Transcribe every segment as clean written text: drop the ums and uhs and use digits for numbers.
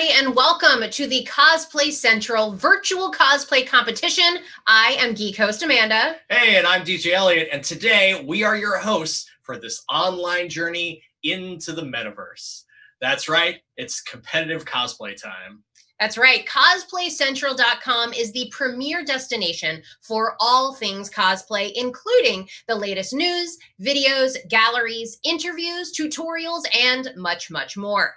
everybody, and welcome to the Cosplay Central virtual cosplay competition. I am Geek Host Amanda. Hey, and I'm DJ Elliott, and today we are your hosts for this online journey into the Metaverse. That's right, it's competitive cosplay time. That's right, CosplayCentral.com is the premier destination for all things cosplay, including the latest news, videos, galleries, interviews, tutorials, and much, much more.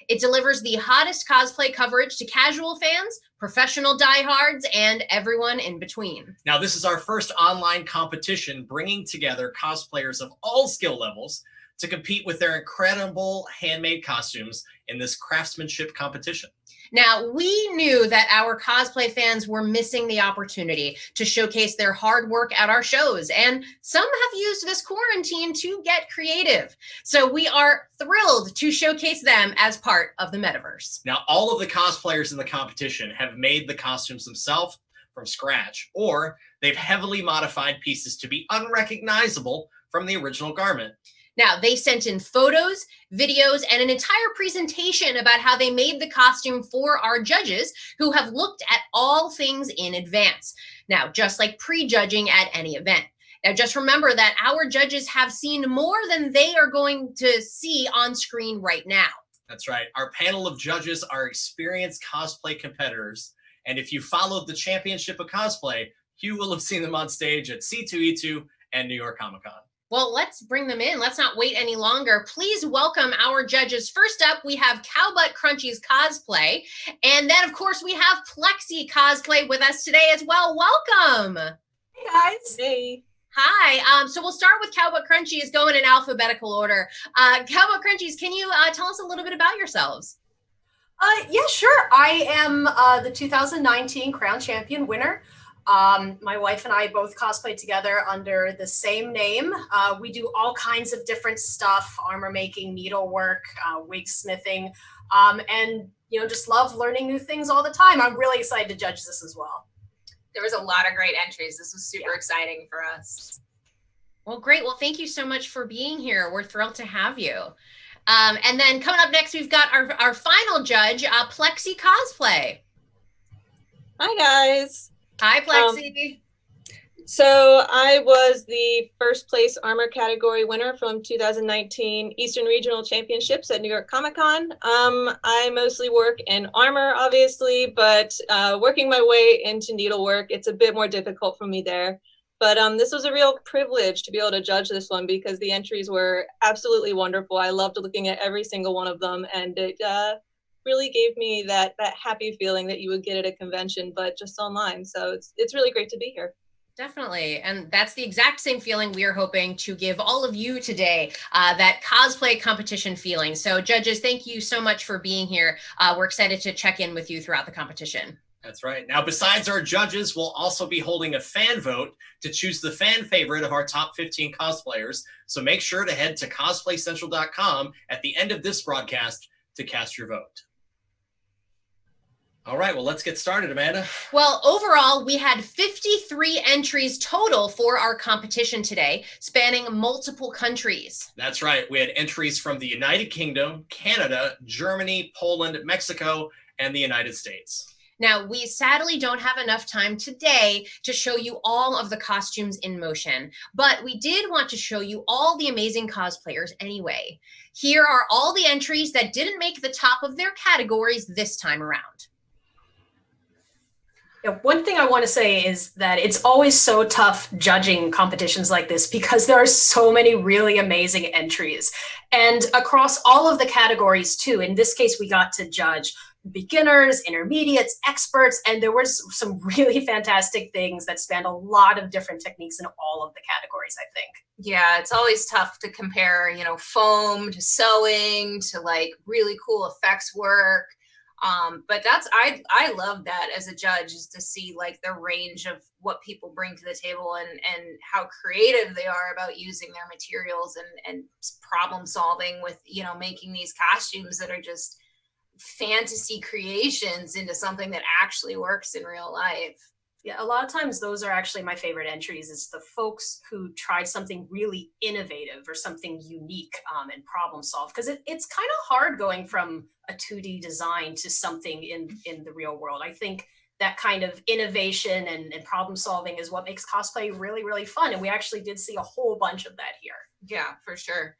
It delivers the hottest cosplay coverage to casual fans, professional diehards, and everyone in between. Now, this is our first online competition bringing together cosplayers of all skill levels to compete with their incredible handmade costumes in this craftsmanship competition. Now, we knew that our cosplay fans were missing the opportunity to showcase their hard work at our shows, and some have used this quarantine to get creative. So we are thrilled to showcase them as part of the Metaverse. Now, all of the cosplayers in the competition have made the costumes themselves from scratch, or they've heavily modified pieces to be unrecognizable from the original garment. Now, they sent in photos, videos, and an entire presentation about how they made the costume for our judges who have looked at all things in advance. Now, just like prejudging at any event. Now, just remember that our judges have seen more than they are going to see on screen right now. That's right. Our panel of judges are experienced cosplay competitors. And if you followed the championship of cosplay, you will have seen them on stage at C2E2 and New York Comic Con. Well, let's bring them in. Let's not wait any longer. Please welcome our judges. First up, we have CowButt Crunchies Cosplay. And then, of course, we have Plexi Cosplay with us today as well. Welcome. Hey, guys. Hey. Hi. So we'll start with CowButt Crunchies, going in alphabetical order. CowButt Crunchies, can you tell us a little bit about yourselves? Yeah, sure. I am the 2019 Crown Champion winner. My wife and I both cosplay together under the same name. We do all kinds of different stuff, armor making, needlework, wig smithing, and just love learning new things all the time. I'm really excited to judge this as well. There was a lot of great entries. This was super exciting for us. Well, great. Well, thank you so much for being here. We're thrilled to have you. And then coming up next, we've got our final judge, Plexi Cosplay. Hi, guys. Hi, Plexi. So I was the first place armor category winner from 2019 Eastern Regional Championships at New York Comic Con. I mostly work in armor, obviously, but working my way into needlework, it's a bit more difficult for me there. But this was a real privilege to be able to judge this one because the entries were absolutely wonderful. I loved looking at every single one of them, and it really gave me that happy feeling that you would get at a convention, but just online. So it's really great to be here. Definitely. And that's the exact same feeling we are hoping to give all of you today, that cosplay competition feeling. So judges, thank you so much for being here. We're excited to check in with you throughout the competition. That's right. Now, besides our judges, we'll also be holding a fan vote to choose the fan favorite of our top 15 cosplayers. So make sure to head to CosplayCentral.com at the end of this broadcast to cast your vote. All right, well, let's get started, Amanda. Well, overall, we had 53 entries total for our competition today, spanning multiple countries. That's right. We had entries from the United Kingdom, Canada, Germany, Poland, Mexico, and the United States. Now, we sadly don't have enough time today to show you all of the costumes in motion, but we did want to show you all the amazing cosplayers anyway. Here are all the entries that didn't make the top of their categories this time around. Yeah, one thing I want to say is that it's always so tough judging competitions like this because there are so many really amazing entries. And across all of the categories too, in this case, we got to judge beginners, intermediates, experts, and there was some really fantastic things that spanned a lot of different techniques in all of the categories, I think. Yeah, it's always tough to compare, foam to sewing to like really cool effects work. But I love that as a judge, is to see like the range of what people bring to the table and how creative they are about using their materials and problem solving with, making these costumes that are just fantasy creations into something that actually works in real life. Yeah, a lot of times those are actually my favorite entries, is the folks who tried something really innovative or something unique and problem solve. Because it's kind of hard going from a 2D design to something in the real world. I think that kind of innovation and problem solving is what makes cosplay really, really fun. And we actually did see a whole bunch of that here. Yeah, for sure.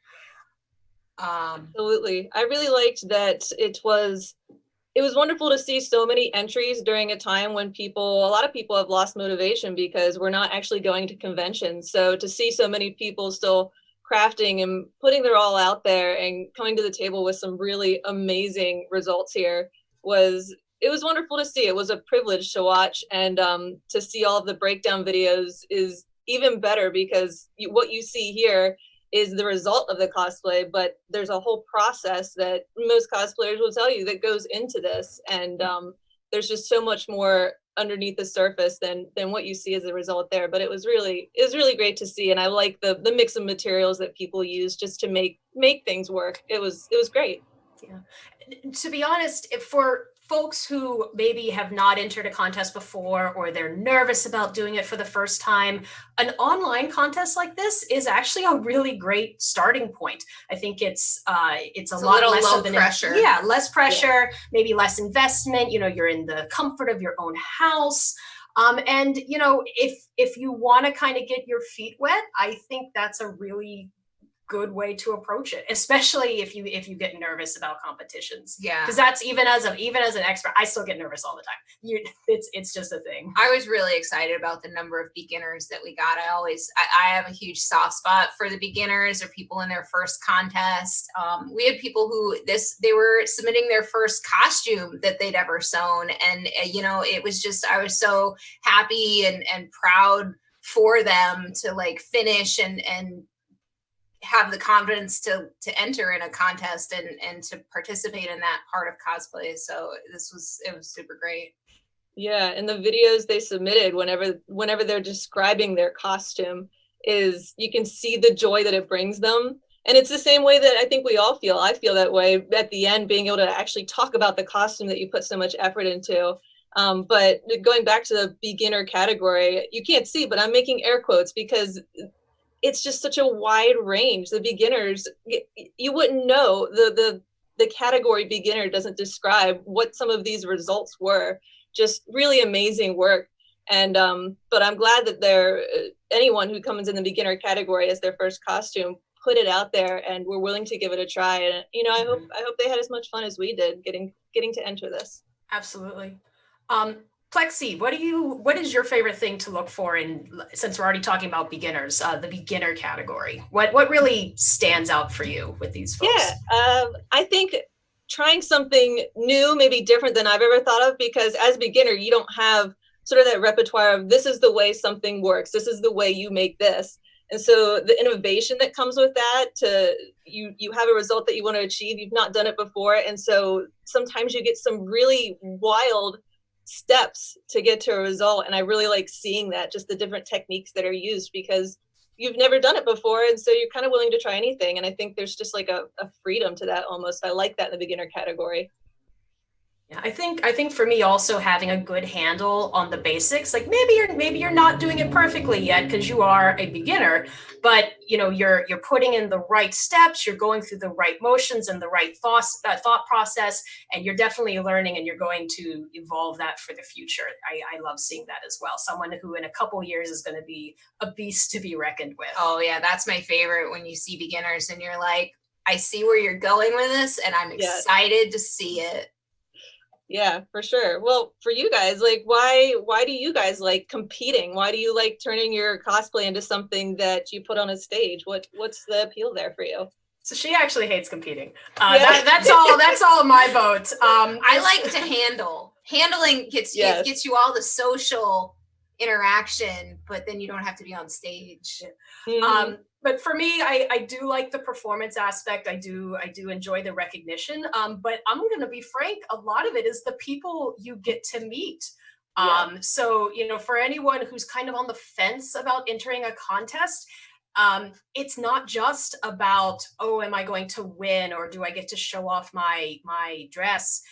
Absolutely. I really liked that it was wonderful to see so many entries during a time when a lot of people have lost motivation because we're not actually going to conventions. So to see so many people still crafting and putting their all out there and coming to the table with some really amazing results here was wonderful to see. It was a privilege to watch, and to see all of the breakdown videos is even better, because what you see here is the result of the cosplay, but there's a whole process that most cosplayers will tell you that goes into this, and there's just so much more underneath the surface than what you see as a result there. But it was really great to see, and I like the mix of materials that people use just to make things work. It was great. Yeah. To be honest, for folks who maybe have not entered a contest before, or they're nervous about doing it for the first time, an online contest like this is actually a really great starting point. I think it's a lot little less low of an pressure. Yeah, less pressure, maybe less investment. You're in the comfort of your own house. And if you want to kind of get your feet wet, I think that's a really good way to approach it, especially if you get nervous about competitions. Yeah, because that's even as an expert, I still get nervous all the time. It's just a thing. I was really excited about the number of beginners that we got. I have a huge soft spot for the beginners or people in their first contest. We had people who they were submitting their first costume that they'd ever sewn, and it was just, I was so happy and proud for them to like finish and have the confidence to enter in a contest and to participate in that part of cosplay. So it was super great. Yeah, and the videos they submitted whenever they're describing their costume, is you can see the joy that it brings them. And it's the same way that I think we all feel. I feel that way at the end, being able to actually talk about the costume that you put so much effort into. But going back to the beginner category, you can't see, but I'm making air quotes because it's just such a wide range. The beginners, you wouldn't know. The category beginner doesn't describe what some of these results were. Just really amazing work. And but I'm glad that anyone who comes in the beginner category as their first costume put it out there and were willing to give it a try. And I hope they had as much fun as we did getting to enter this. Absolutely. Plexi, what is your favorite thing to look for since we're already talking about beginners, the beginner category? What really stands out for you with these folks? Yeah, I think trying something new, maybe different than I've ever thought of, because as a beginner, you don't have sort of that repertoire of this is the way something works, this is the way you make this. And so the innovation that comes with that, you have a result that you want to achieve, you've not done it before. And so sometimes you get some really wild steps to get to a result. And I really like seeing that, just the different techniques that are used, because you've never done it before. And so you're kind of willing to try anything. And I think there's just like a freedom to that almost. I like that in the beginner category. Yeah, I think for me also having a good handle on the basics, like maybe you're not doing it perfectly yet because you are a beginner, but you're putting in the right steps, you're going through the right motions and the right thought process, and you're definitely learning, and you're going to evolve that for the future. I love seeing that as well. Someone who in a couple years is going to be a beast to be reckoned with. Oh yeah, that's my favorite, when you see beginners and you're like, I see where you're going with this, and I'm excited to see it. Yeah, for sure. Well, for you guys, like, why do you guys like competing? Why do you like turning your cosplay into something that you put on a stage? What's the appeal there for you? So she actually hates competing. That's all my vote. I like to handle. Handling gets you all the social interaction, but then you don't have to be on stage. Mm-hmm. But for me, I do like the performance aspect. I do enjoy the recognition. But I'm going to be frank, a lot of it is the people you get to meet. So, for anyone who's kind of on the fence about entering a contest, it's not just about, oh, am I going to win, or do I get to show off my dress?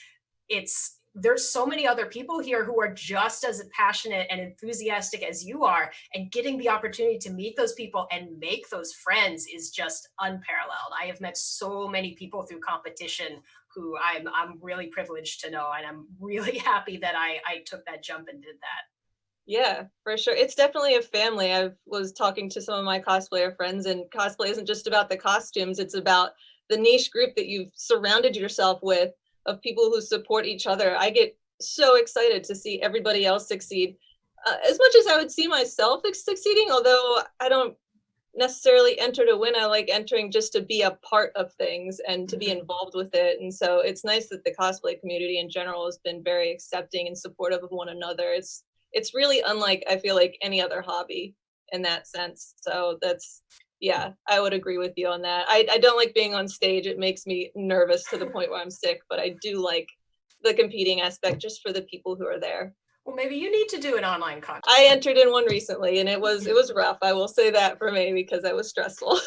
It's there's so many other people here who are just as passionate and enthusiastic as you are, and getting the opportunity to meet those people and make those friends is just unparalleled. I have met so many people through competition who I'm really privileged to know, and I'm really happy that I took that jump and did that. Yeah, for sure. It's definitely a family. I was talking to some of my cosplayer friends, and cosplay isn't just about the costumes. It's about the niche group that you've surrounded yourself with, of people who support each other. I get so excited to see everybody else succeed, as much as I would see myself succeeding, although I don't necessarily enter to win. I like entering just to be a part of things and to be involved with it. And so it's nice that the cosplay community in general has been very accepting and supportive of one another. It's really unlike, I feel like, any other hobby in that sense. So that's, yeah, I would agree with you on that. I don't like being on stage. It makes me nervous to the point where I'm sick, but I do like the competing aspect just for the people who are there. Well, maybe you need to do an online contest. I entered in one recently, and it was rough. I will say that for me, because it was stressful.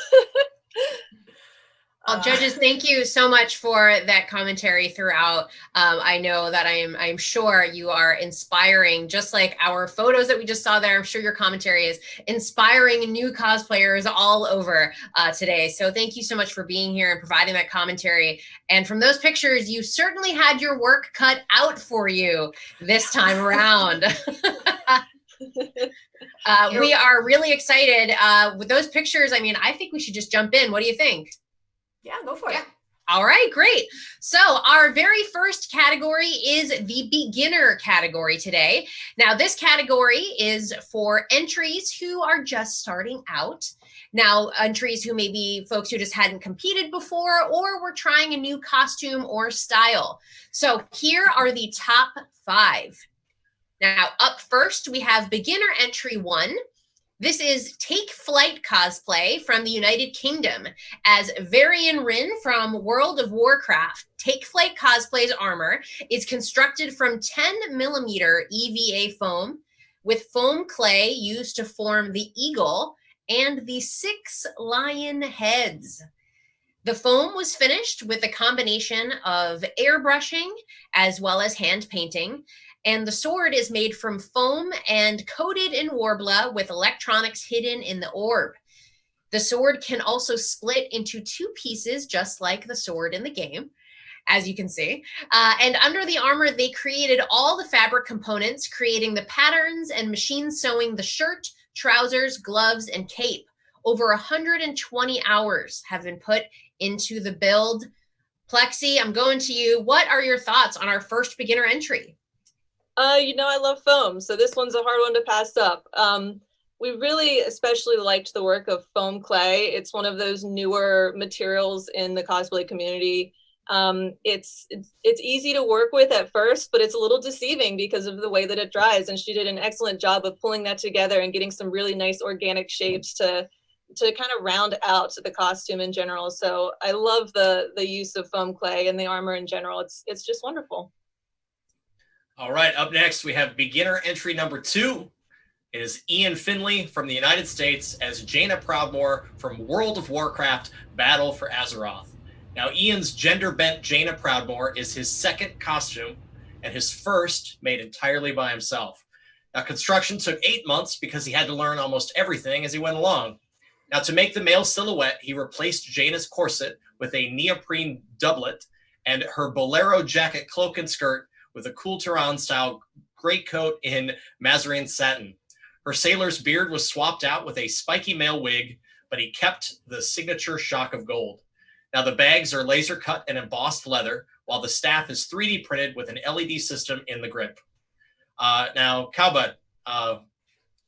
Well, judges, thank you so much for that commentary throughout. I know that I'm sure you are inspiring, just like our photos that we just saw there. I'm sure your commentary is inspiring new cosplayers all over today. So thank you so much for being here and providing that commentary. And from those pictures, you certainly had your work cut out for you this time around. We are really excited with those pictures. I mean, I think we should just jump in. What do you think? Yeah, go for it. All right, great. So our very first category is the beginner category today. Now, this category is for entries who are just starting out. Now, entries who may be folks who just hadn't competed before or were trying a new costume or style. So here are the top 5. Now, up first, we have beginner entry 1. This is Take Flight cosplay from the United Kingdom. As Varian Rin from World of Warcraft, Take Flight cosplay's armor is constructed from 10mm EVA foam with foam clay used to form the eagle and the 6 lion heads. The foam was finished with a combination of airbrushing as well as hand painting. And the sword is made from foam and coated in Warbler with electronics hidden in the orb. The sword can also split into 2 pieces, just like the sword in the game, as you can see. And under the armor, they created all the fabric components, creating the patterns and machine sewing the shirt, trousers, gloves, and cape. Over 120 hours have been put into the build. Plexi, I'm going to you. What are your thoughts on our first beginner entry? I love foam, so this one's a hard one to pass up. We really especially liked the work of foam clay. It's one of those newer materials in the cosplay community. It's easy to work with at first, but it's a little deceiving because of the way that it dries. And she did an excellent job of pulling that together and getting some really nice organic shapes to kind of round out the costume in general. So I love the use of foam clay and the armor in general. It's just wonderful. All right, up next, we have beginner entry number 2. It is Ian Finley from the United States as Jaina Proudmoore from World of Warcraft Battle for Azeroth. Now, Ian's gender-bent Jaina Proudmoore is his second costume and his first made entirely by himself. Now, construction took 8 months because he had to learn almost everything as he went along. Now, to make the male silhouette, he replaced Jaina's corset with a neoprene doublet and her bolero jacket, cloak, and skirt with a cool Tehran-style greatcoat in Mazarine satin. Her sailor's beard was swapped out with a spiky male wig, but he kept the signature shock of gold. Now, the bags are laser cut and embossed leather, while the staff is 3D printed with an LED system in the grip. Now, CowButt,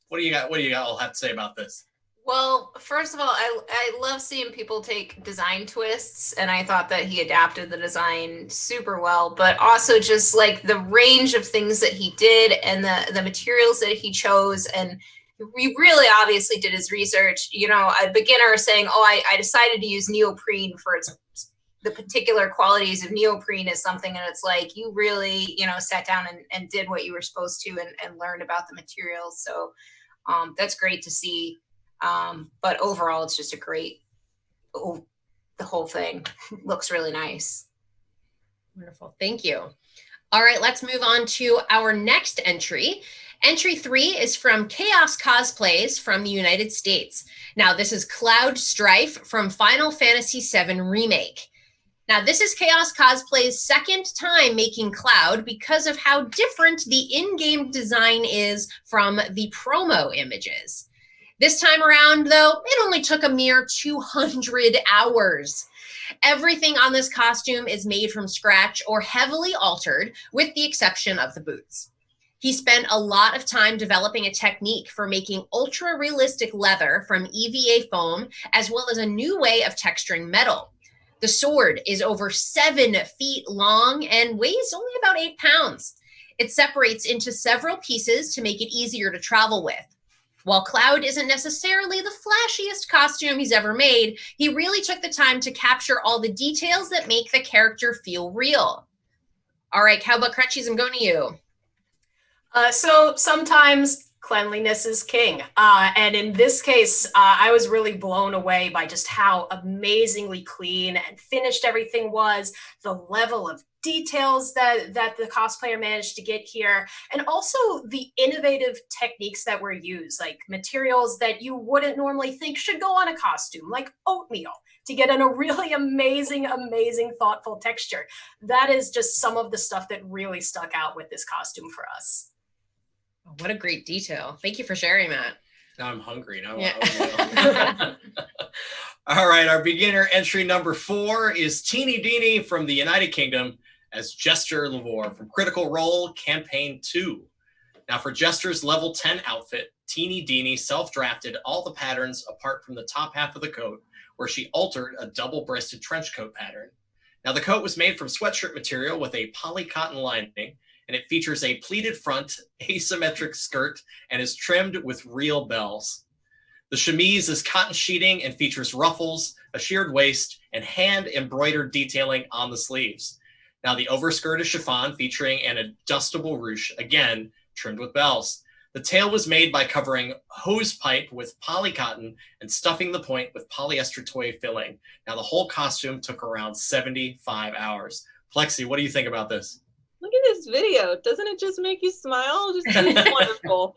what do you got all have to say about this? Well, first of all, I love seeing people take design twists, and I thought that he adapted the design super well, but also just like the range of things that he did and the materials that he chose. And he really obviously did his research. You know, a beginner saying, oh, I decided to use neoprene for the particular qualities of neoprene is something, and it's like you really, sat down and did what you were supposed to and learned about the materials. So that's great to see. But overall, it's just the whole thing looks really nice. Wonderful. Thank you. All right, let's move on to our next entry. Entry 3 is from Chaos Cosplays from the United States. Now, this is Cloud Strife from Final Fantasy VII Remake. Now, this is Chaos Cosplay's second time making Cloud because of how different the in-game design is from the promo images. This time around, though, it only took a mere 200 hours. Everything on this costume is made from scratch or heavily altered, with the exception of the boots. He spent a lot of time developing a technique for making ultra-realistic leather from EVA foam, as well as a new way of texturing metal. The sword is over 7 feet long and weighs only about 8 pounds. It separates into several pieces to make it easier to travel with. While Cloud isn't necessarily the flashiest costume he's ever made, he really took the time to capture all the details that make the character feel real. All right, CowButt Crunchies, I'm going to you. So sometimes cleanliness is king. And in this case, I was really blown away by just how amazingly clean and finished everything was, the level of details that the cosplayer managed to get here, and also the innovative techniques that were used, like materials that you wouldn't normally think should go on a costume, like oatmeal, to get in a really amazing, thoughtful texture. That is just some of the stuff that really stuck out with this costume for us. What a great detail. Thank you for sharing that. Now I'm hungry. Now Yeah. All right, our beginner entry number 4 is Deeney from the United Kingdom as Jester Lavore from Critical Role Campaign 2. Now for Jester's level 10 outfit, Deeney self-drafted all the patterns apart from the top half of the coat, where she altered a double-breasted trench coat pattern. Now the coat was made from sweatshirt material with a poly cotton lining, and it features a pleated front, asymmetric skirt, and is trimmed with real bells. The chemise is cotton sheeting and features ruffles, a sheared waist, and hand-embroidered detailing on the sleeves. Now the overskirt is chiffon, featuring an adjustable ruche, again, trimmed with bells. The tail was made by covering hose pipe with poly cotton and stuffing the point with polyester toy filling. Now the whole costume took around 75 hours. Plexi, what do you think about this? Look at this video. Doesn't it just make you smile? It's wonderful.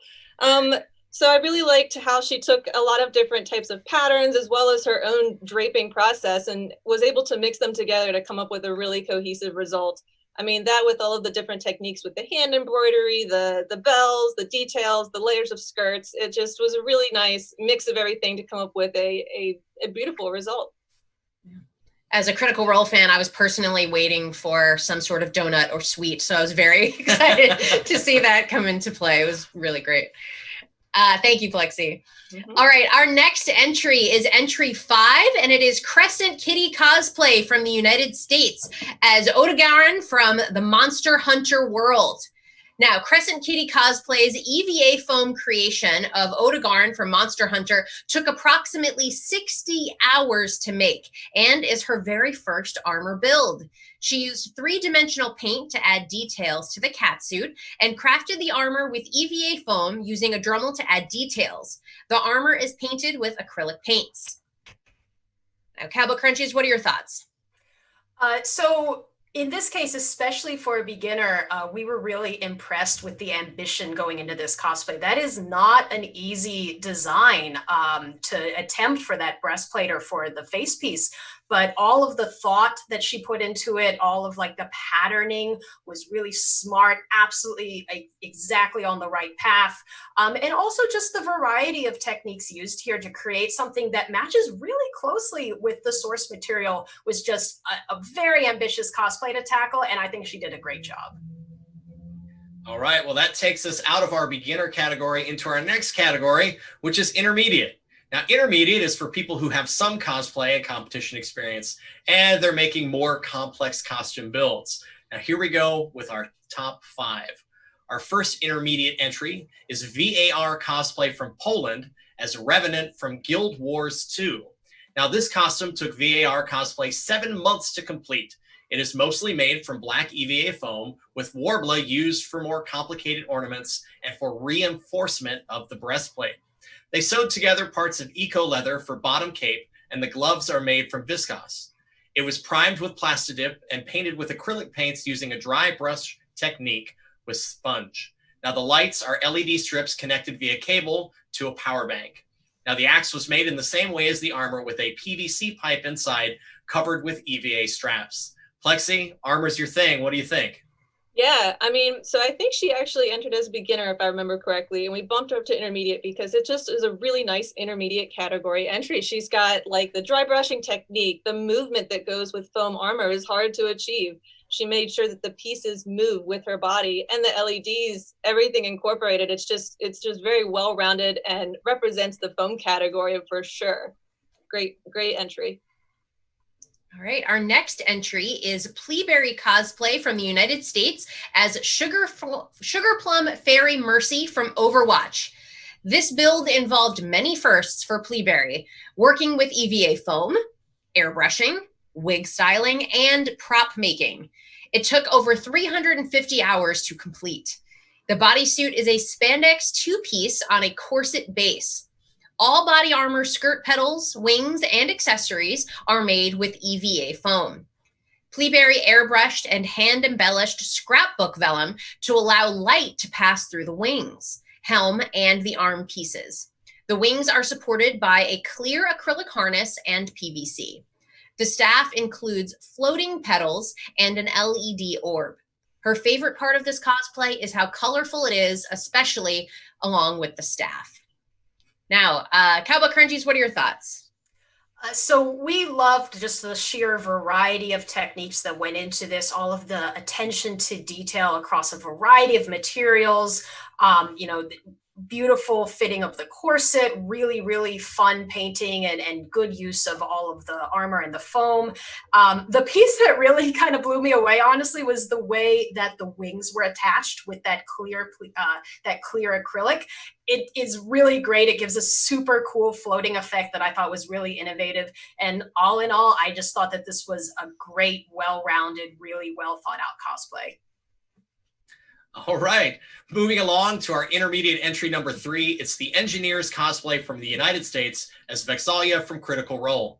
So I really liked how she took a lot of different types of patterns as well as her own draping process and was able to mix them together to come up with a really cohesive result. I mean, that with all of the different techniques with the hand embroidery, the bells, the details, the layers of skirts, it just was a really nice mix of everything to come up with a beautiful result. As a Critical Role fan, I was personally waiting for some sort of donut or sweet, so I was very excited to see that come into play. It was really great. Thank you, Plexi. Mm-hmm. All right, our next entry is entry 5, and it is Crescent Kitty Cosplay from the United States as Ghidorah from the Monster Hunter world. Now, Crescent Kitty Cosplay's EVA foam creation of Ghidorah from Monster Hunter took approximately 60 hours to make and is her very first armor build. She used 3-dimensional paint to add details to the catsuit and crafted the armor with EVA foam using a Dremel to add details. The armor is painted with acrylic paints. Now, CowButt Crunchies, what are your thoughts? So in this case, especially for a beginner, we were really impressed with the ambition going into this cosplay. That is not an easy design to attempt for that breastplate or for the face piece. But all of the thought that she put into it, all of like the patterning was really smart, absolutely exactly on the right path. And also just the variety of techniques used here to create something that matches really closely with the source material was just a very ambitious cosplay to tackle. And I think she did a great job. All right, well, that takes us out of our beginner category into our next category, which is intermediate. Now, intermediate is for people who have some cosplay and competition experience, and they're making more complex costume builds. Now, here we go with our top 5. Our first intermediate entry is VAR cosplay from Poland as Revenant from Guild Wars 2. Now, this costume took VAR cosplay 7 months to complete. It is mostly made from black EVA foam with warbler used for more complicated ornaments and for reinforcement of the breastplate. They sewed together parts of eco leather for bottom cape, and the gloves are made from viscose. It was primed with Plastidip and painted with acrylic paints using a dry brush technique with sponge. Now the lights are LED strips connected via cable to a power bank. Now the axe was made in the same way as the armor with a PVC pipe inside covered with EVA straps. Plexi, armor's your thing. What do you think? Yeah, I mean, so I think she actually entered as beginner, if I remember correctly, and we bumped her up to intermediate because it just is a really nice intermediate category entry. She's got like the dry brushing technique, the movement that goes with foam armor is hard to achieve. She made sure that the pieces move with her body, and the LEDs, everything incorporated. It's just very well-rounded and represents the foam category for sure. Great entry. All right, our next entry is Pleaberry cosplay from the United States as Sugar Plum Fairy Mercy from Overwatch. This build involved many firsts for Pleaberry, working with EVA foam, airbrushing, wig styling, and prop making. It took over 350 hours to complete. The bodysuit is a spandex two-piece on a corset base. All body armor, skirt petals, wings, and accessories are made with EVA foam. Pleaberry airbrushed and hand-embellished scrapbook vellum to allow light to pass through the wings, helm, and the arm pieces. The wings are supported by a clear acrylic harness and PVC. The staff includes floating petals and an LED orb. Her favorite part of this cosplay is how colorful it is, especially along with the staff. Now, CowButt Crunchies, what are your thoughts? So we loved just the sheer variety of techniques that went into this, all of the attention to detail across a variety of materials, beautiful fitting of the corset, really, really fun painting and good use of all of the armor and the foam. The piece that really kind of blew me away, honestly, was the way that the wings were attached with that clear acrylic. It is really great. It gives a super cool floating effect that I thought was really innovative. And all in all, I just thought that this was a great, well-rounded, really well thought out cosplay. All right, moving along to our intermediate entry number 3. It's the Engineers cosplay from the United States as Vexalia from Critical Role.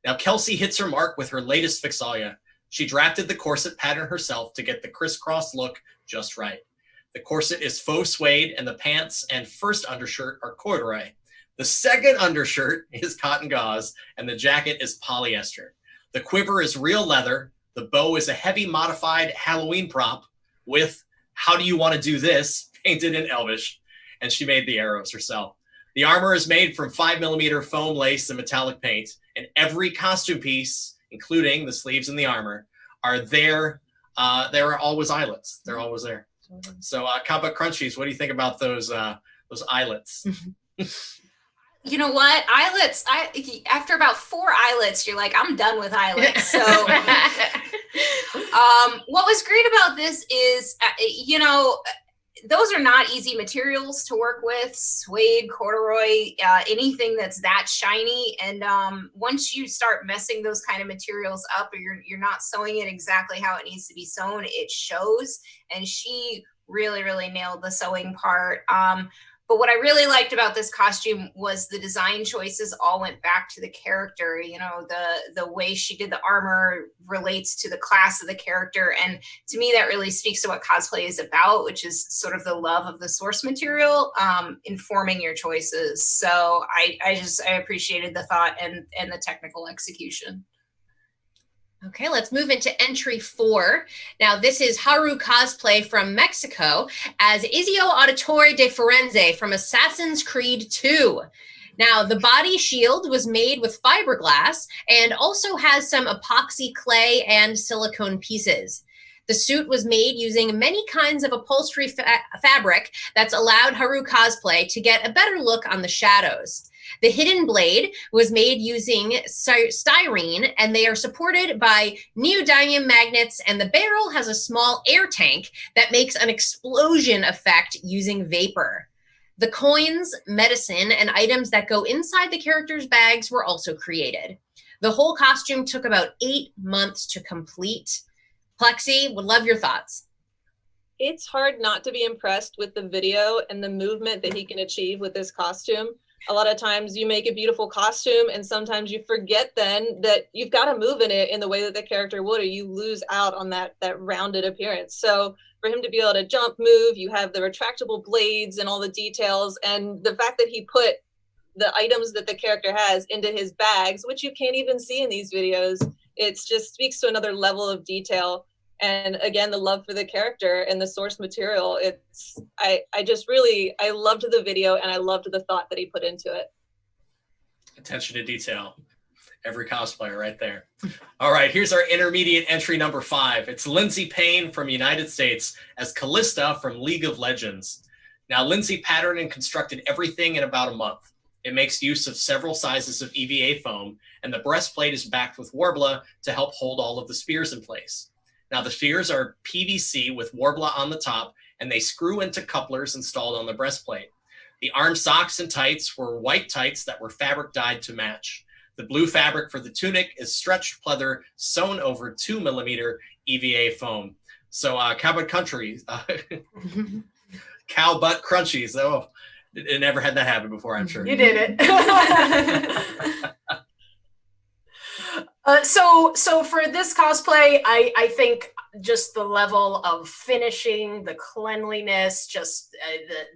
Now, Kelsey hits her mark with her latest Vexalia. She drafted the corset pattern herself to get the crisscross look just right. The corset is faux suede, and the pants and first undershirt are corduroy. The second undershirt is cotton gauze, and the jacket is polyester. The quiver is real leather. The bow is a heavy modified Halloween prop with "How do you want to do this?" painted in Elvish, and she made the arrows herself. The armor is made from 5mm foam lace and metallic paint, and every costume piece, including the sleeves and the armor, are there. There are always eyelets. They're always there. So, CowButt Crunchies, what do you think about those eyelets? You know what? Eyelets, after about 4 eyelets, you're like, I'm done with eyelets. So what was great about this is, those are not easy materials to work with. Suede, corduroy, anything that's that shiny. And once you start messing those kind of materials up, or you're not sewing it exactly how it needs to be sewn, it shows. And she really, really nailed the sewing part. But what I really liked about this costume was the design choices all went back to the character. The way she did the armor relates to the class of the character. And to me, that really speaks to what cosplay is about, which is sort of the love of the source material, informing your choices. So I appreciated the thought and the technical execution. Okay, let's move into entry 4. Now, this is Haru cosplay from Mexico as Izio Auditore de Firenze from Assassin's Creed 2. Now, the body shield was made with fiberglass and also has some epoxy clay and silicone pieces. The suit was made using many kinds of upholstery fabric that's allowed Haru cosplay to get a better look on the shadows. The hidden blade was made using styrene, and they are supported by neodymium magnets, and the barrel has a small air tank that makes an explosion effect using vapor. The coins, medicine, and items that go inside the characters' bags were also created. The whole costume took about 8 months to complete. Plexi, would love your thoughts. It's hard not to be impressed with the video and the movement that he can achieve with this costume. a lot of times you make a beautiful costume and sometimes you forget then that you've got to move in it in the way that the character would, or you lose out on that rounded appearance. So for him to be able to jump, move, you have the retractable blades and all the details, and the fact that he put the items that the character has into his bags, which you can't even see in these videos, it just speaks to another level of detail. And again, the love for the character and the source material. I loved the video and I loved the thought that he put into it. Attention to detail. Every cosplayer right there. All right, here's our intermediate entry number 5. It's Lindsay Payne from United States as Callista from League of Legends. Now, Lindsay patterned and constructed everything in about a month. It makes use of several sizes of EVA foam, and the breastplate is backed with Warbler to help hold all of the spears in place. Now, the spears are PVC with Warbler on the top, and they screw into couplers installed on the breastplate. The arm socks and tights were white tights that were fabric dyed to match. The blue fabric for the tunic is stretched pleather sewn over 2mm EVA foam. So, CowButt Country, CowButt Crunchies. Oh, it never had that happen before, I'm sure. You did it. So for this cosplay, I think just the level of finishing, the cleanliness, just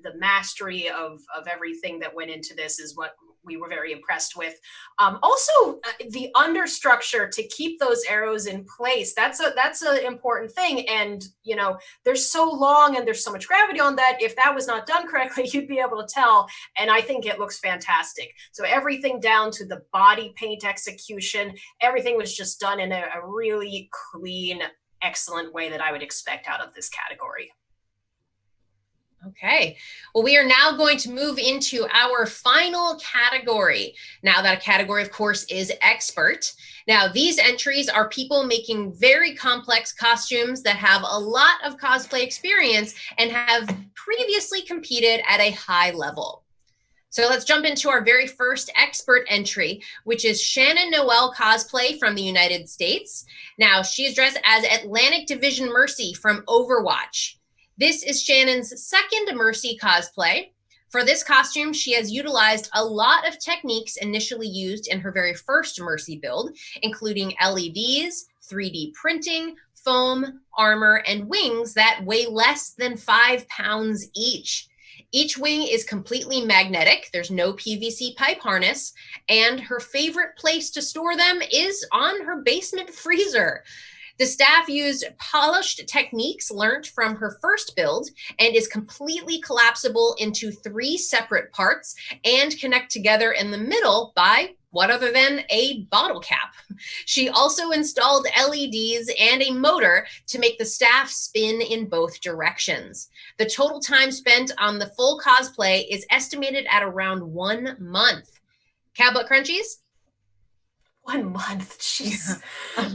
the mastery of everything that went into this is what we were very impressed with. Also, the understructure to keep those arrows in place, that's an important thing. And, you know, they're so long and there's so much gravity on that. If that was not done correctly, you'd be able to tell. And I think it looks fantastic. So everything down to the body paint execution, everything was just done in a really clean, excellent way that I would expect out of this category. Okay, well, we are now going to move into our final category. Now, that category, of course, is expert. Now, these entries are people making very complex costumes that have a lot of cosplay experience and have previously competed at a high level. So let's jump into our very first expert entry, which is Shannon Noel cosplay from the United States. Now, she is dressed as Atlantic Division Mercy from Overwatch. This is Shannon's second Mercy cosplay. For this costume, she has utilized a lot of techniques initially used in her very first Mercy build, including LEDs, 3D printing, foam, armor, and wings that weigh less than 5 pounds each. Each wing is completely magnetic. There's no PVC pipe harness, and her favorite place to store them is on her basement freezer. The staff used polished techniques learned from her first build and is completely collapsible into 3 separate parts and connect together in the middle by what other than a bottle cap. She also installed LEDs and a motor to make the staff spin in both directions. The total time spent on the full cosplay is estimated at around 1 month. CowButt Crunchies? 1 month, jeez.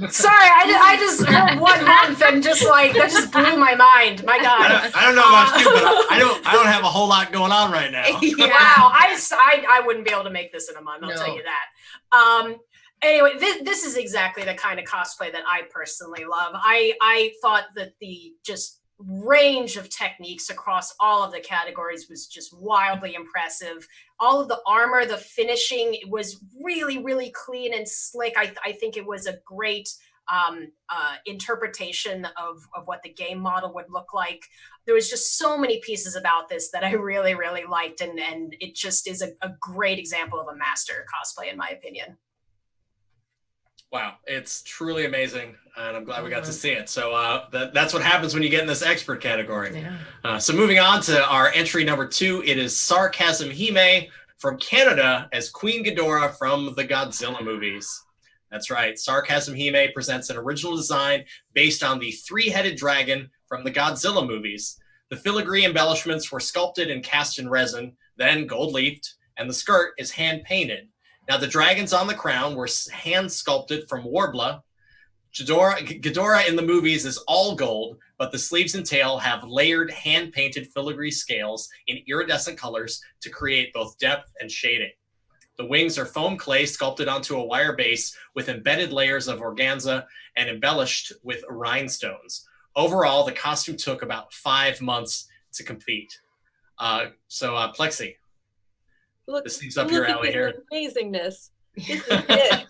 Sorry, I just heard 1 month and just like, that just blew my mind. My God. I don't know about you, but I don't have a whole lot going on right now. Yeah. Wow, I wouldn't be able to make this in a month, I'll tell you that. Anyway, this is exactly the kind of cosplay that I personally love. I thought that the just range of techniques across all of the categories was just wildly impressive. All of the armor, the finishing was really, really clean and slick. I think it was a great interpretation of what the game model would look like. There was just so many pieces about this that I really, really liked, and it just is a great example of a master cosplay, in my opinion. Wow, it's truly amazing, and I'm glad we got to see it. So that's what happens when you get in this expert category. Yeah. So moving on to our entry number 2, it is Sarcasm Hime from Canada as Queen Ghidorah from the Godzilla movies. That's right, Sarcasm Hime presents an original design based on the 3-headed dragon from the Godzilla movies. The filigree embellishments were sculpted and cast in resin, then gold-leafed, and the skirt is hand-painted. Now, the dragons on the crown were hand-sculpted from Warbler. Ghidorah in the movies is all gold, but the sleeves and tail have layered hand-painted filigree scales in iridescent colors to create both depth and shading. The wings are foam clay sculpted onto a wire base with embedded layers of organza and embellished with rhinestones. Overall, the costume took about 5 months to complete. Plexi, look, this seems up your look alley at here. this amazingness. This is it.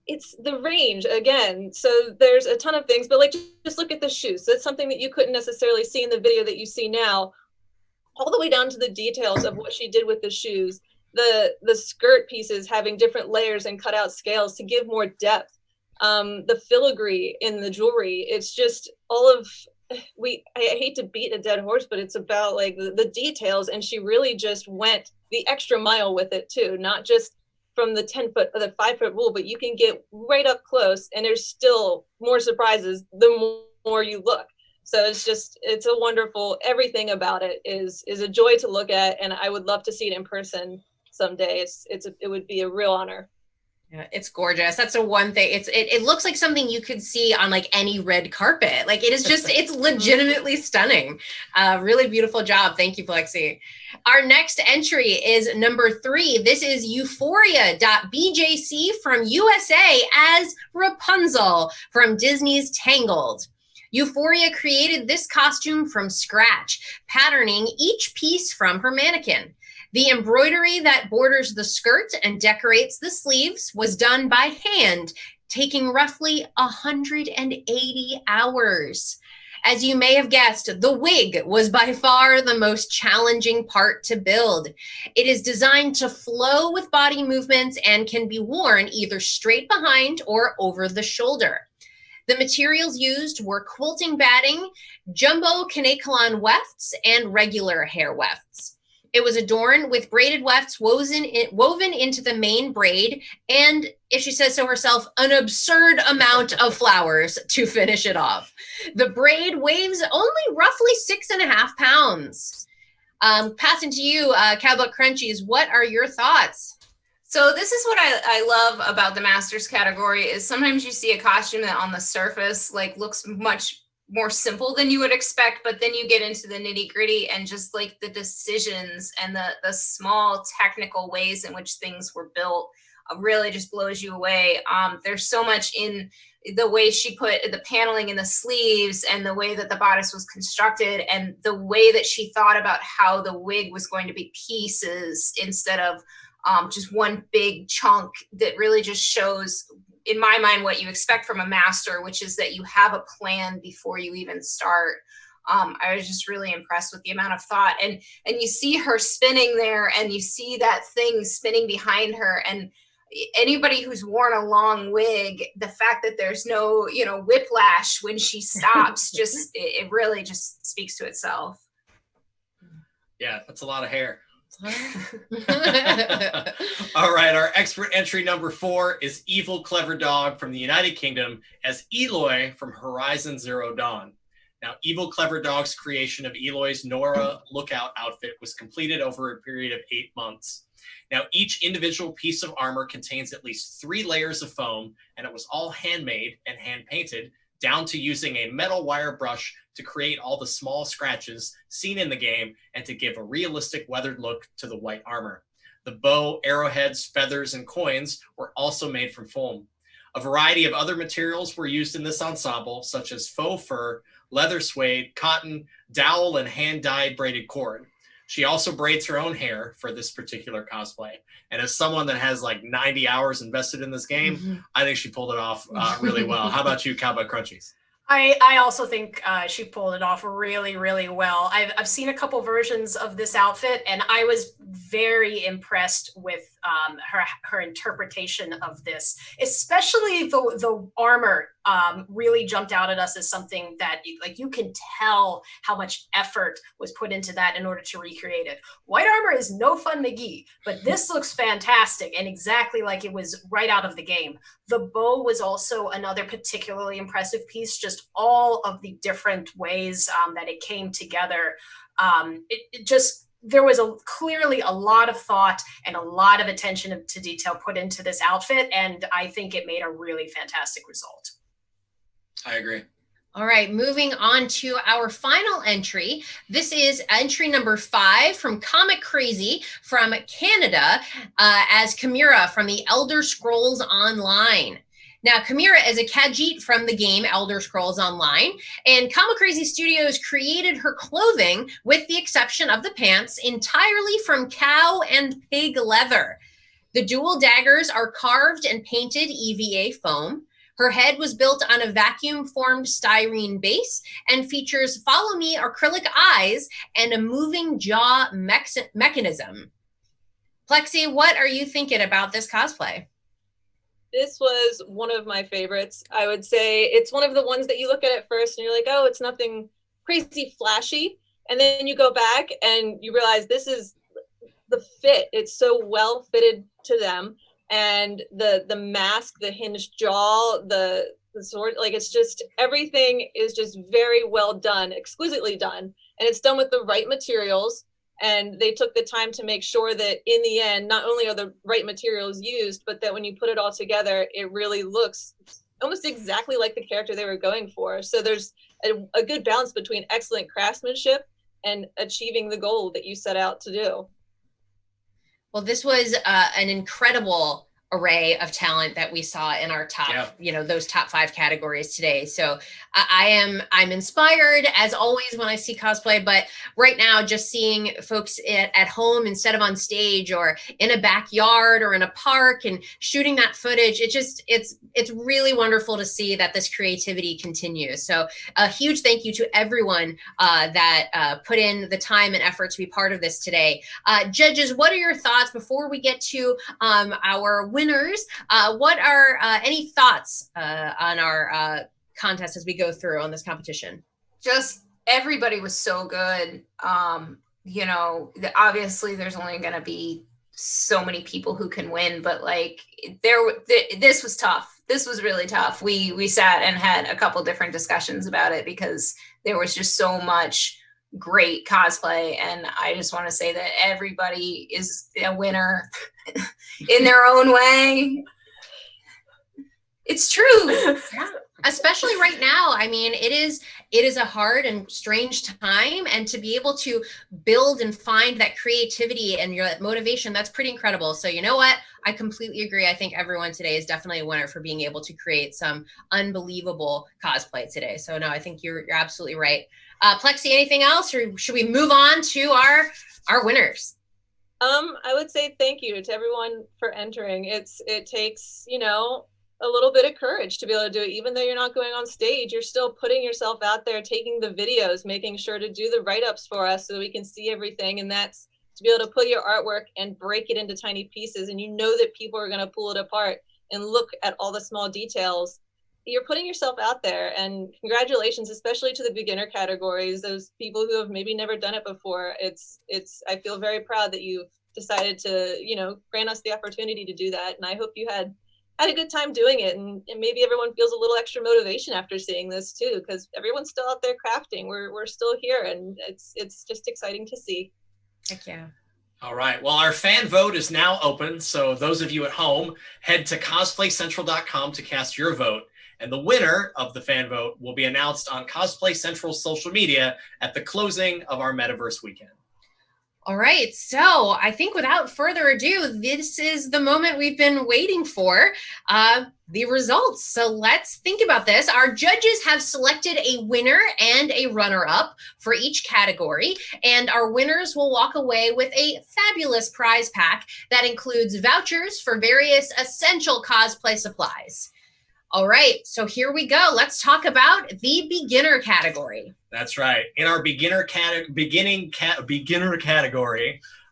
It's the range again. So there's a ton of things, but like just look at the shoes. That's something that you couldn't necessarily see in the video that you see now, all the way down to the details of what she did with the shoes. The skirt pieces having different layers and cut out scales to give more depth. The filigree in the jewelry. It's just all of I hate to beat a dead horse, but it's about like the details, and she really just went the extra mile with it too, not just from the 10-foot or the 5-foot rule, but you can get right up close and there's still more surprises the more you look. So it's a wonderful, everything about it is a joy to look at, and I would love to see it in person someday. It would be a real honor. Yeah, it's gorgeous. That's the one thing. It looks like something you could see on like any red carpet. Like it is just, it's legitimately stunning. Really beautiful job. Thank you, Plexi. Our next entry is number 3. This is Euphoria.bjc from USA as Rapunzel from Disney's Tangled. Euphoria created this costume from scratch, patterning each piece from her mannequin. The embroidery that borders the skirt and decorates the sleeves was done by hand, taking roughly 180 hours. As you may have guessed, the wig was by far the most challenging part to build. It is designed to flow with body movements and can be worn either straight behind or over the shoulder. The materials used were quilting batting, jumbo Kanekalon wefts, and regular hair wefts. It was adorned with braided wefts woven into the main braid, and, if she says so herself, an absurd amount of flowers to finish it off. The braid weighs only roughly 6.5 pounds. Passing to you, CowButt Crunchies, what are your thoughts? So this is what I love about the Masters category is sometimes you see a costume that on the surface like looks much more simple than you would expect, but then you get into the nitty gritty and just like the decisions and the small technical ways in which things were built really just blows you away. There's so much in the way she put the paneling in the sleeves and the way that the bodice was constructed and the way that she thought about how the wig was going to be pieces instead of just one big chunk that really just shows, in my mind, what you expect from a master, which is that you have a plan before you even start. I was just really impressed with the amount of thought, and you see her spinning there, and you see that thing spinning behind her. And anybody who's worn a long wig, the fact that there's no, whiplash when she stops, just it really just speaks to itself. Yeah, that's a lot of hair. All right, our expert entry number 4 is Evil Clever Dog from the United Kingdom as Eloy from Horizon Zero Dawn. Now, Evil Clever Dog's creation of Eloy's Nora Lookout outfit was completed over a period of 8 months. Now, each individual piece of armor contains at least 3 layers of foam, and it was all handmade and hand-painted, down to using a metal wire brush to create all the small scratches seen in the game and to give a realistic weathered look to the white armor. The bow, arrowheads, feathers, and coins were also made from foam. A variety of other materials were used in this ensemble, such as faux fur, leather suede, cotton, dowel, and hand-dyed braided cord. She also braids her own hair for this particular cosplay. And as someone that has like 90 hours invested in this game, I think she pulled it off really well. How about you, CowButt Crunchies? I also think she pulled it off really, really well. I've seen a couple versions of this outfit, and I was very impressed with her interpretation of this, especially the armor really jumped out at us as something that you can tell how much effort was put into that in order to recreate it. White armor is no fun McGee, but this looks fantastic and exactly like it was right out of the game. The bow was also another particularly impressive piece, just all of the different ways that it came together. There was clearly a lot of thought and a lot of attention to detail put into this outfit, and I think it made a really fantastic result. I agree. All right, moving on to our final entry. This is entry number 5 from Comic Crazy from Canada as Chimera from the Elder Scrolls Online. Now, Chimera is a Khajiit from the game Elder Scrolls Online, and Comic Crazy Studios created her clothing, with the exception of the pants, entirely from cow and pig leather. The dual daggers are carved and painted EVA foam. Her head was built on a vacuum-formed styrene base and features follow me acrylic eyes and a moving jaw mechanism. Plexi, what are you thinking about this cosplay? This was one of my favorites. I would say it's one of the ones that you look at first and you're like, oh, it's nothing crazy flashy. And then you go back and you realize this is the fit. It's so well fitted to them. And the mask, the hinged jaw, the sword, like it's just, everything is just very well done, exquisitely done. And it's done with the right materials. And they took the time to make sure that in the end, not only are the right materials used, but that when you put it all together, it really looks almost exactly like the character they were going for. So there's a good balance between excellent craftsmanship and achieving the goal that you set out to do. Well, this was an incredible array of talent that we saw in our top, those top 5 categories today. So I'm inspired as always when I see cosplay, but right now just seeing folks at home instead of on stage or in a backyard or in a park and shooting that footage, it's really wonderful to see that this creativity continues. So a huge thank you to everyone that put in the time and effort to be part of this today. Judges, what are your thoughts before we get to our winners? What are any thoughts on our contest as we go through on this competition? Just everybody was so good. Obviously there's only going to be so many people who can win, but like this was tough. This was really tough. We sat and had a couple different discussions about it because there was just so much great cosplay, and I just want to say that everybody is a winner in their own way. It's true. Yeah. Especially right now. I mean, it is a hard and strange time, and to be able to build and find that creativity and that motivation, that's pretty incredible. So you know what? I completely agree. I think everyone today is definitely a winner for being able to create some unbelievable cosplay today. So no, I think you're absolutely right. Plexi, anything else, or should we move on to our winners? I would say thank you to everyone for entering. It takes, a little bit of courage to be able to do it. Even though you're not going on stage, you're still putting yourself out there, taking the videos, making sure to do the write-ups for us so we can see everything. And that's to be able to put your artwork and break it into tiny pieces. And you know that people are going to pull it apart and look at all the small details. You're putting yourself out there, and congratulations, especially to the beginner categories, those people who have maybe never done it before. I feel very proud that you've decided to, grant us the opportunity to do that. And I hope you had a good time doing it, and maybe everyone feels a little extra motivation after seeing this too, because everyone's still out there crafting. We're still here, and it's just exciting to see. Heck yeah. All right. Well, our fan vote is now open. So those of you at home, head to cosplaycentral.com to cast your vote. And the winner of the fan vote will be announced on Cosplay Central's social media at the closing of our Metaverse weekend. All right, so I think without further ado, this is the moment we've been waiting for, the results. So let's think about this. Our judges have selected a winner and a runner-up for each category, and our winners will walk away with a fabulous prize pack that includes vouchers for various essential cosplay supplies. All right, so here we go. Let's talk about the beginner category. That's right. In our beginner category,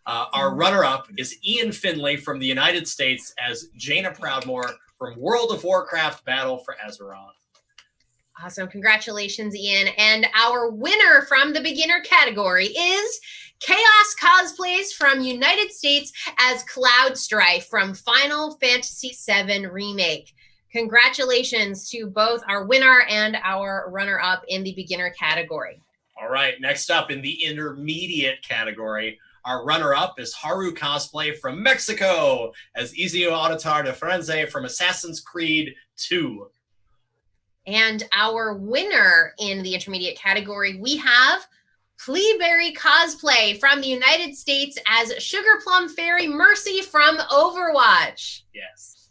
our runner-up is Ian Finley from the United States as Jaina Proudmoore from World of Warcraft Battle for Azeroth. Awesome. Congratulations, Ian. And our winner from the beginner category is Chaos Cosplays from United States as Cloud Strife from Final Fantasy VII Remake. Congratulations to both our winner and our runner-up in the beginner category. All right, next up in the intermediate category, our runner-up is Haru Cosplay from Mexico as Izio Auditar de Frenze from Assassin's Creed 2. And our winner in the intermediate category, we have Fleaberry Cosplay from the United States as Sugar Plum Fairy Mercy from Overwatch. Yes.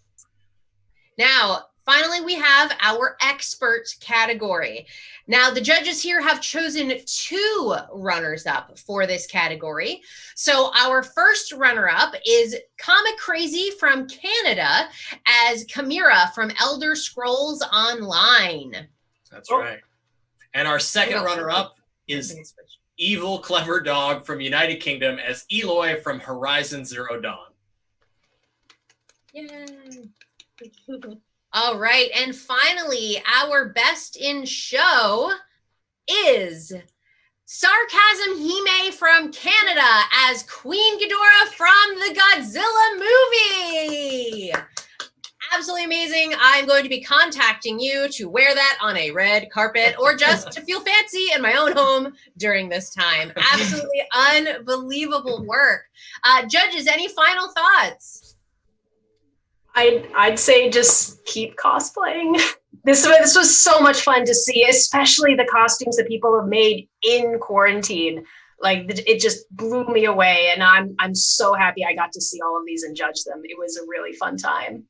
Now, Finally, we have our expert category. Now, the judges here have chosen 2 runners-up for this category. So our first runner-up is Comic Crazy from Canada as Chimera from Elder Scrolls Online. That's right. And our second runner-up is Evil Clever Dog from United Kingdom as Eloy from Horizon Zero Dawn. Yay. All right, and finally, our best in show is Sarcasm Hime from Canada as Queen Ghidorah from the Godzilla movie. Absolutely amazing. I'm going to be contacting you to wear that on a red carpet or just to feel fancy in my own home during this time. Absolutely unbelievable work. Judges, any final thoughts? I'd say just keep cosplaying. This was so much fun to see, especially the costumes that people have made in quarantine. Like, it just blew me away, and I'm so happy I got to see all of these and judge them. It was a really fun time.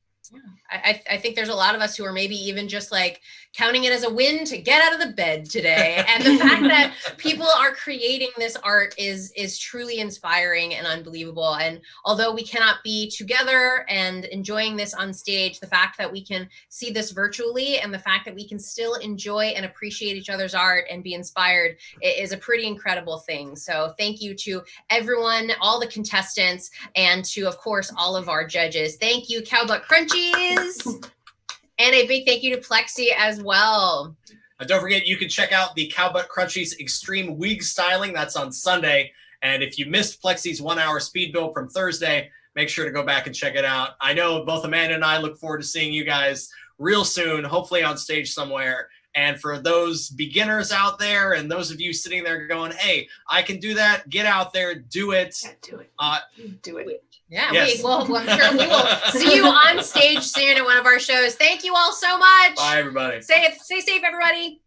I think there's a lot of us who are maybe even just like counting it as a win to get out of the bed today. And the fact that people are creating this art is truly inspiring and unbelievable. And although we cannot be together and enjoying this on stage, the fact that we can see this virtually and the fact that we can still enjoy and appreciate each other's art and be inspired is a pretty incredible thing. So thank you to everyone, all the contestants, and to, of course, all of our judges. Thank you, CowButt Crunchies. And a big thank you to Plexi as well. Don't forget, you can check out the CowButt Crunchies Extreme Wig Styling. That's on Sunday. And if you missed Plexi's 1-hour speed build from Thursday, make sure to go back and check it out. I know both Amanda and I look forward to seeing you guys real soon, hopefully on stage somewhere. And for those beginners out there and those of you sitting there going, hey, I can do that, get out there, do it. Yeah, do it. Do it. Yeah, yes. I'm sure we will see you on stage soon at one of our shows. Thank you all so much. Bye, everybody. Stay safe, everybody.